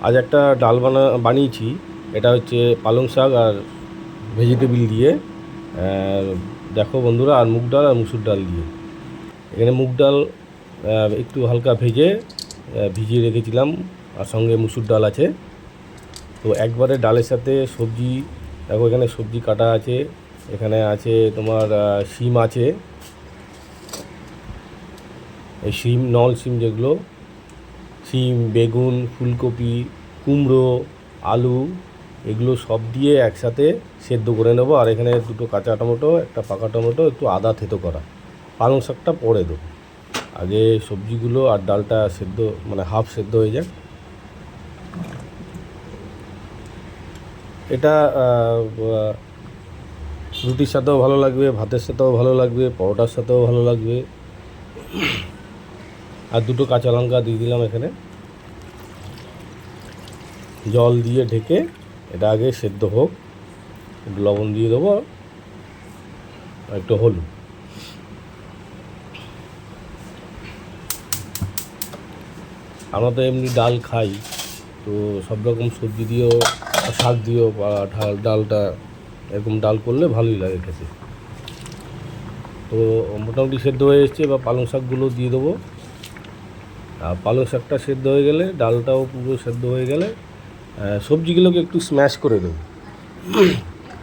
আজ একটা ডাল বানিয়েছি। এটা হচ্ছে পালং শাক আর ভেজিটেবিল দিয়ে। দেখো বন্ধুরা, আর মুগ ডাল আর মুসুর ডাল দিয়ে। এখানে মুগ ডাল একটু হালকা ভিজিয়ে রেখেছিলাম, আর সঙ্গে মুসুর ডাল আছে। তো একবারে ডালের সাথে সবজি, দেখো এখানে সবজি কাটা আছে। এখানে আছে তোমার শিম আছে, এই শিম, নল শিম যেগুলো, শিম, বেগুন, ফুলকপি, কুমড়ো, আলু, এগুলো সব দিয়ে একসাথে সেদ্ধ করে নেবো। আর এখানে দুটো কাঁচা টমেটো, একটা পাকা টমেটো, একটু আদা থেতো করা। পালং শাকটা পরে দেবো, আগে সবজিগুলো আর ডালটা সেদ্ধ, মানে হাফ সেদ্ধ হয়ে যাক। এটা রুটির সাথেও ভালো লাগবে, ভাতের সাথেও ভালো লাগবে, পরোটার সাথেও ভালো লাগবে। আর দুটো কাঁচা লঙ্কা দিয়ে দিলাম এখানে। জল দিয়ে ঢেকে এটা আগে সেদ্ধ হোক। একটু লবণ দিয়ে দেবো আর একটু হলুদ। আমরা তো এমনি ডাল খাই, তো সব রকম সবজি দিয়েও, শাক দিয়েও, বা ডালটা এরকম ডাল করলে ভালোই লাগে খেতে। তো মোটামুটি সেদ্ধ হয়ে এসছে, বা পালং শাকগুলো দিয়ে দেবো। আর পালং শাকটা সেদ্ধ হয়ে গেলে, ডালটাও পুরো সেদ্ধ হয়ে গেলে, সবজিগুলোকে একটু স্ম্যাশ করে দেবো।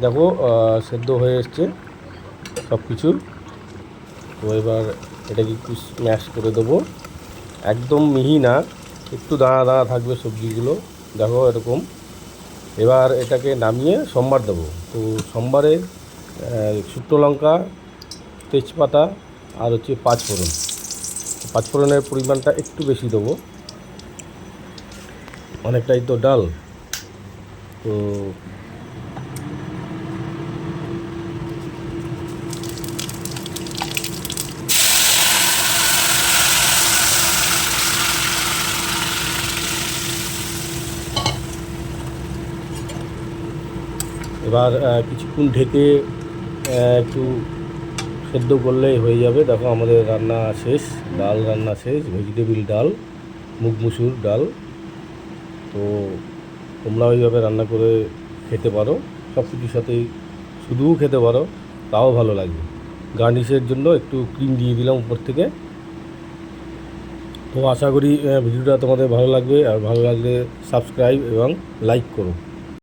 দেখো সেদ্ধ হয়ে এসছে সব কিছু। তো এবার এটাকে একটু স্ম্যাশ করে দেবো, একদম মিহি না, একটু দানা দানা থাকবে সবজিগুলো, দেখো এরকম। এবার এটাকে নামিয়ে সম্বার দেবো। তো সম্বারে শুকনো লঙ্কা, তেজপাতা, আর হচ্ছে পাঁচফোড়নের পরিমাণটা একটু বেশি দেবো, অনেকটাই তো ডাল। তো এবার কিছুক্ষণ ঢেকে একটু সেদ্ধ করলেই হয়ে যাবে। দেখো আমাদের রান্না শেষ, ডাল রান্না শেষ, ভেজিটেবিল ডাল, মুগ মুসুর ডাল। তো তোমরা ওইভাবে রান্না করে খেতে পারো, সব কিছুর সাথেই শুধুও খেতে পারো, তাও ভালো লাগবে। গার্নিশের জন্য একটু ক্রিম দিয়ে দিলাম উপর থেকে। তো আশা করি ভিডিওটা তোমাদের ভালো লাগবে, আর ভালো লাগলে সাবস্ক্রাইব এবং লাইক করো।